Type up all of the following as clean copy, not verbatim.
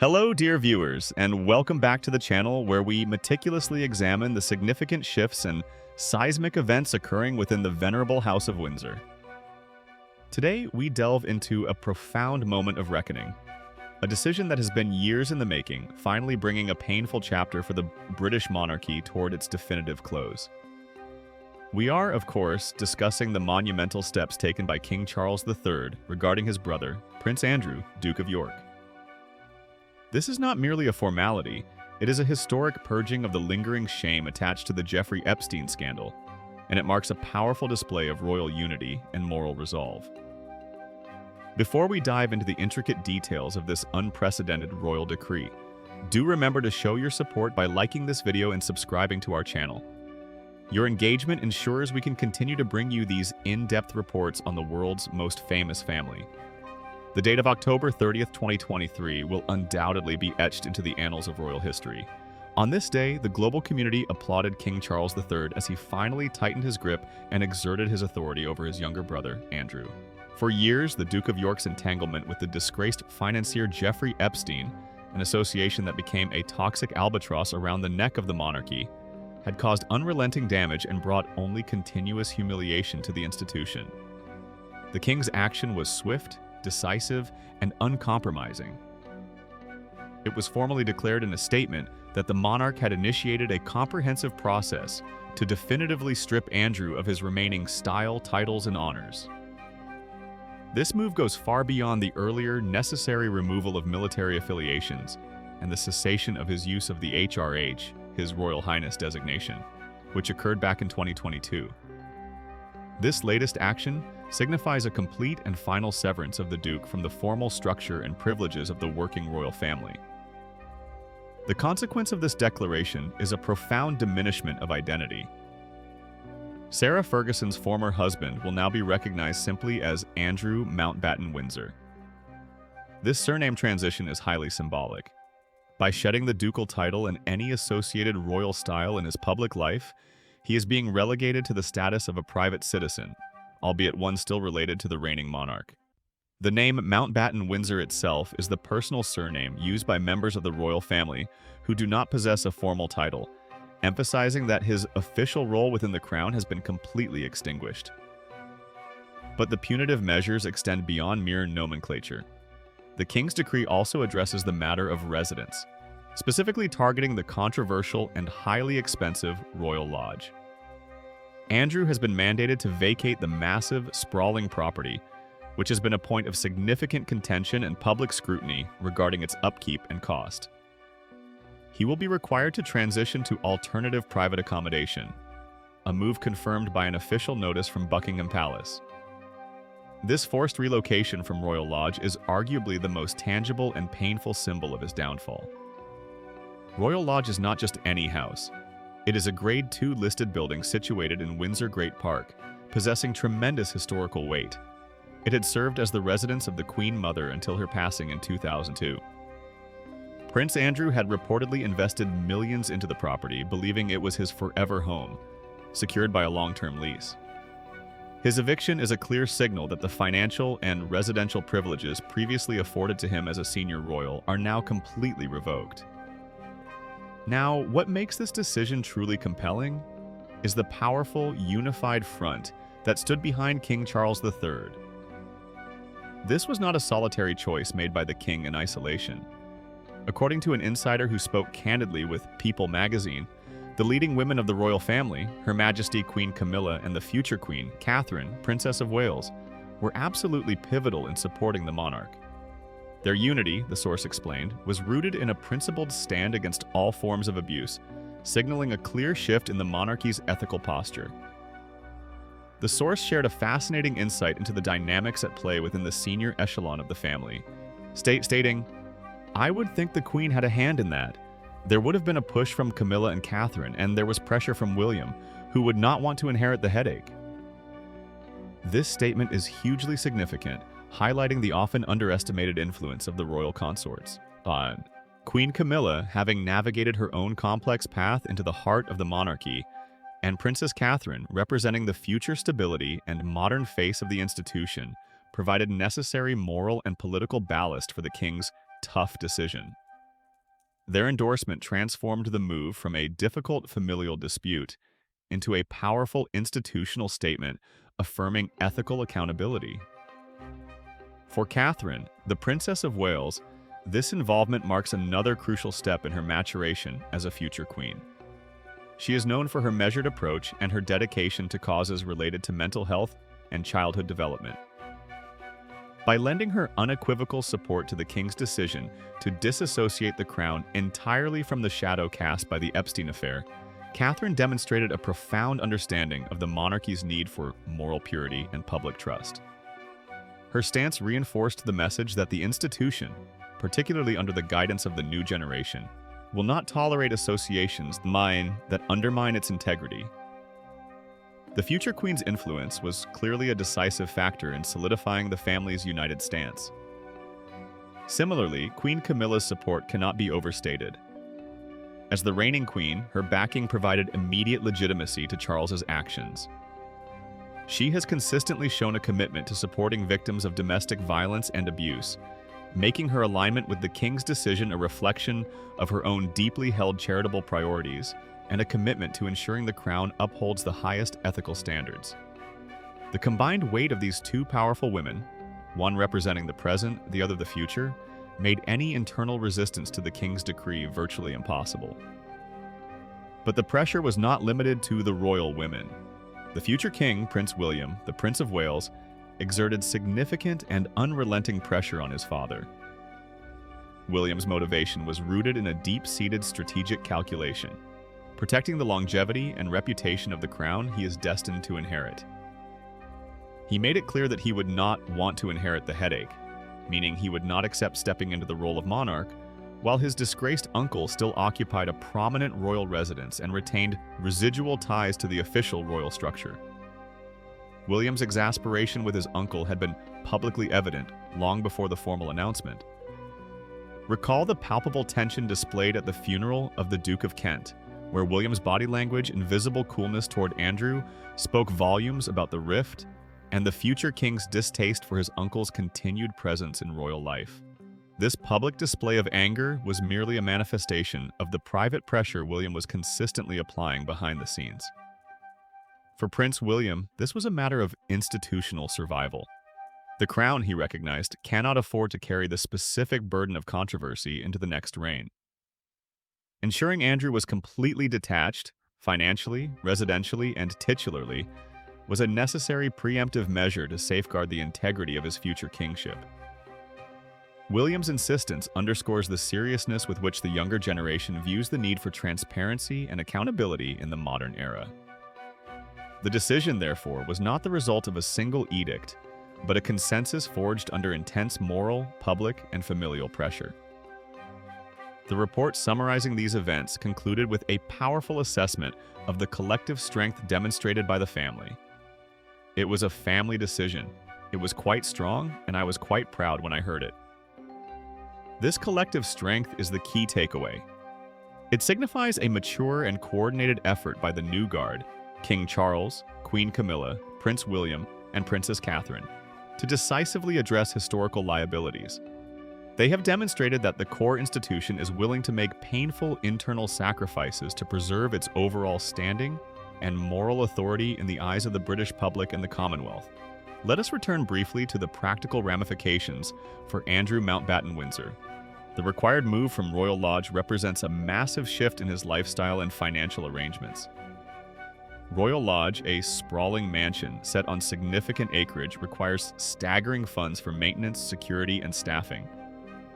Hello, dear viewers, and welcome back to the channel where we meticulously examine the significant shifts and seismic events occurring within the venerable House of Windsor. Today, we delve into a profound moment of reckoning, a decision that has been years in the making, finally bringing a painful chapter for the British monarchy toward its definitive close. We are, of course, discussing the monumental steps taken by King Charles III regarding his brother, Prince Andrew, Duke of York. This is not merely a formality, it is a historic purging of the lingering shame attached to the Jeffrey Epstein scandal, and it marks a powerful display of royal unity and moral resolve. Before we dive into the intricate details of this unprecedented royal decree, do remember to show your support by liking this video and subscribing to our channel. Your engagement ensures we can continue to bring you these in-depth reports on the world's most famous family. The date of October 30th, 2023 will undoubtedly be etched into the annals of royal history. On this day, the global community applauded King Charles III as he finally tightened his grip and exerted his authority over his younger brother, Andrew. For years, the Duke of York's entanglement with the disgraced financier Jeffrey Epstein, an association that became a toxic albatross around the neck of the monarchy, had caused unrelenting damage and brought only continuous humiliation to the institution. The king's action was swift, decisive, and uncompromising. It was formally declared in a statement that the monarch had initiated a comprehensive process to definitively strip Andrew of his remaining style, titles, and honors. This move goes far beyond the earlier necessary removal of military affiliations and the cessation of his use of the HRH, his Royal Highness designation, which occurred back in 2022. This latest action signifies a complete and final severance of the Duke from the formal structure and privileges of the working royal family. The consequence of this declaration is a profound diminishment of identity. Sarah Ferguson's former husband will now be recognized simply as Andrew Mountbatten Windsor. This surname transition is highly symbolic. By shedding the ducal title and any associated royal style in his public life, he is being relegated to the status of a private citizen, albeit one still related to the reigning monarch. The name Mountbatten Windsor itself is the personal surname used by members of the royal family who do not possess a formal title, emphasizing that his official role within the crown has been completely extinguished. But the punitive measures extend beyond mere nomenclature. The king's decree also addresses the matter of residence, specifically targeting the controversial and highly expensive Royal Lodge. Andrew has been mandated to vacate the massive, sprawling property, which has been a point of significant contention and public scrutiny regarding its upkeep and cost. He will be required to transition to alternative private accommodation, a move confirmed by an official notice from Buckingham Palace. This forced relocation from Royal Lodge is arguably the most tangible and painful symbol of his downfall. Royal Lodge is not just any house. It is a Grade II listed building situated in Windsor Great Park, possessing tremendous historical weight. It had served as the residence of the Queen Mother until her passing in 2002. Prince Andrew had reportedly invested millions into the property, believing it was his forever home, secured by a long-term lease. His eviction is a clear signal that the financial and residential privileges previously afforded to him as a senior royal are now completely revoked. Now, what makes this decision truly compelling is the powerful, unified front that stood behind King Charles III. This was not a solitary choice made by the king in isolation. According to an insider who spoke candidly with People magazine, the leading women of the royal family, Her Majesty Queen Camilla and the future Queen, Catherine, Princess of Wales, were absolutely pivotal in supporting the monarch. Their unity, the source explained, was rooted in a principled stand against all forms of abuse, signaling a clear shift in the monarchy's ethical posture. The source shared a fascinating insight into the dynamics at play within the senior echelon of the family, stating, "I would think the Queen had a hand in that. There would have been a push from Camilla and Catherine, and there was pressure from William, who would not want to inherit the headache." This statement is hugely significant, highlighting the often underestimated influence of the royal consorts. Queen Camilla, having navigated her own complex path into the heart of the monarchy, and Princess Catherine, representing the future stability and modern face of the institution, provided necessary moral and political ballast for the king's tough decision. Their endorsement transformed the move from a difficult familial dispute into a powerful institutional statement affirming ethical accountability. For Catherine, the Princess of Wales, this involvement marks another crucial step in her maturation as a future queen. She is known for her measured approach and her dedication to causes related to mental health and childhood development. By lending her unequivocal support to the king's decision to disassociate the crown entirely from the shadow cast by the Epstein affair, Catherine demonstrated a profound understanding of the monarchy's need for moral purity and public trust. Her stance reinforced the message that the institution, particularly under the guidance of the new generation, will not tolerate associations that undermine its integrity. The future queen's influence was clearly a decisive factor in solidifying the family's united stance. Similarly, Queen Camilla's support cannot be overstated. As the reigning queen, her backing provided immediate legitimacy to Charles's actions. She has consistently shown a commitment to supporting victims of domestic violence and abuse, making her alignment with the king's decision a reflection of her own deeply held charitable priorities and a commitment to ensuring the crown upholds the highest ethical standards. The combined weight of these two powerful women, one representing the present, the other the future, made any internal resistance to the king's decree virtually impossible. But the pressure was not limited to the royal women. The future king, Prince William, the Prince of Wales, exerted significant and unrelenting pressure on his father. William's motivation was rooted in a deep-seated strategic calculation, protecting the longevity and reputation of the crown he is destined to inherit. He made it clear that he would not want to inherit the headache, meaning he would not accept stepping into the role of monarch, while his disgraced uncle still occupied a prominent royal residence and retained residual ties to the official royal structure. William's exasperation with his uncle had been publicly evident long before the formal announcement. Recall the palpable tension displayed at the funeral of the Duke of Kent, where William's body language and visible coolness toward Andrew spoke volumes about the rift and the future king's distaste for his uncle's continued presence in royal life. This public display of anger was merely a manifestation of the private pressure William was consistently applying behind the scenes. For Prince William, this was a matter of institutional survival. The crown, he recognized, cannot afford to carry the specific burden of controversy into the next reign. Ensuring Andrew was completely detached, financially, residentially, and titularly, was a necessary preemptive measure to safeguard the integrity of his future kingship. William's insistence underscores the seriousness with which the younger generation views the need for transparency and accountability in the modern era. The decision, therefore, was not the result of a single edict, but a consensus forged under intense moral, public, and familial pressure. The report summarizing these events concluded with a powerful assessment of the collective strength demonstrated by the family. It was a family decision. It was quite strong, and I was quite proud when I heard it. This collective strength is the key takeaway. It signifies a mature and coordinated effort by the new guard, King Charles, Queen Camilla, Prince William, and Princess Catherine, to decisively address historical liabilities. They have demonstrated that the core institution is willing to make painful internal sacrifices to preserve its overall standing and moral authority in the eyes of the British public and the Commonwealth. Let us return briefly to the practical ramifications for Andrew Mountbatten Windsor. The required move from Royal Lodge represents a massive shift in his lifestyle and financial arrangements. Royal Lodge, a sprawling mansion set on significant acreage, requires staggering funds for maintenance, security, and staffing.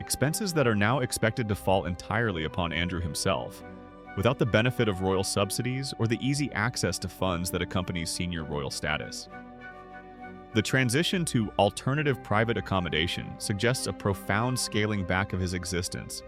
Expenses that are now expected to fall entirely upon Andrew himself, without the benefit of royal subsidies or the easy access to funds that accompanies senior royal status. The transition to alternative private accommodation suggests a profound scaling back of his existence,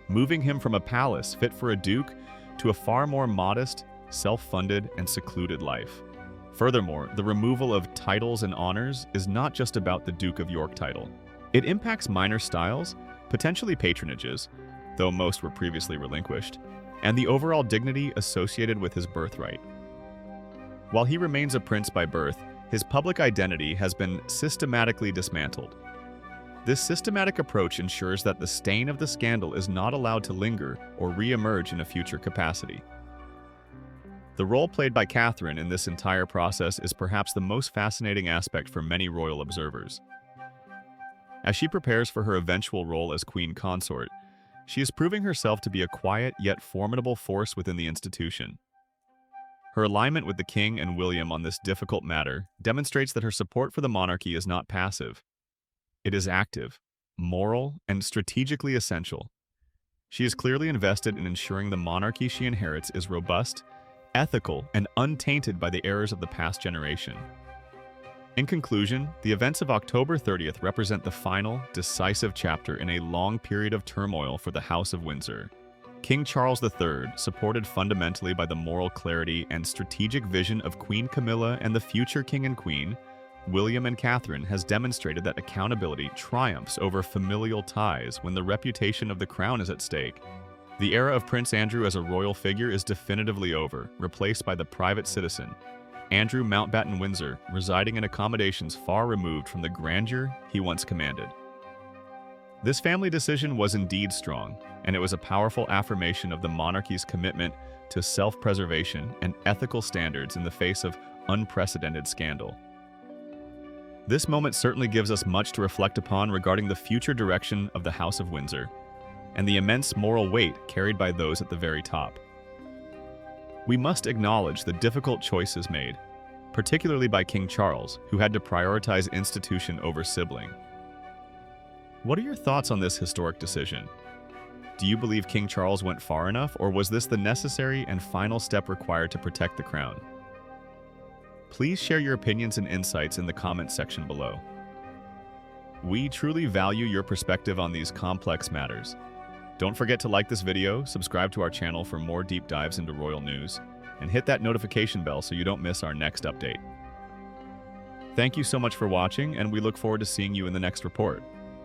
moving him from a palace fit for a duke to a far more modest, self-funded, and secluded life. Furthermore, the removal of titles and honors is not just about the Duke of York title. It impacts minor styles, potentially patronages, though most were previously relinquished, and the overall dignity associated with his birthright. While he remains a prince by birth, his public identity has been systematically dismantled. This systematic approach ensures that the stain of the scandal is not allowed to linger or re-emerge in a future capacity. The role played by Catherine in this entire process is perhaps the most fascinating aspect for many royal observers. As she prepares for her eventual role as queen consort, she is proving herself to be a quiet yet formidable force within the institution. Her alignment with the king and William on this difficult matter demonstrates that her support for the monarchy is not passive. It is active, moral, and strategically essential. She is clearly invested in ensuring the monarchy she inherits is robust, ethical, and untainted by the errors of the past generation. In conclusion, the events of October 30th represent the final, decisive chapter in a long period of turmoil for the House of Windsor. King Charles III, supported fundamentally by the moral clarity and strategic vision of Queen Camilla and the future King and Queen, William and Catherine, has demonstrated that accountability triumphs over familial ties when the reputation of the crown is at stake. The era of Prince Andrew as a royal figure is definitively over, replaced by the private citizen, Andrew Mountbatten Windsor, residing in accommodations far removed from the grandeur he once commanded. This family decision was indeed strong, and it was a powerful affirmation of the monarchy's commitment to self-preservation and ethical standards in the face of unprecedented scandal. This moment certainly gives us much to reflect upon regarding the future direction of the House of Windsor, and the immense moral weight carried by those at the very top. We must acknowledge the difficult choices made, particularly by King Charles, who had to prioritize institution over sibling. What are your thoughts on this historic decision? Do you believe King Charles went far enough, or was this the necessary and final step required to protect the crown? Please share your opinions and insights in the comments section below. We truly value your perspective on these complex matters. Don't forget to like this video, subscribe to our channel for more deep dives into royal news, and hit that notification bell so you don't miss our next update. Thank you so much for watching, and we look forward to seeing you in the next report.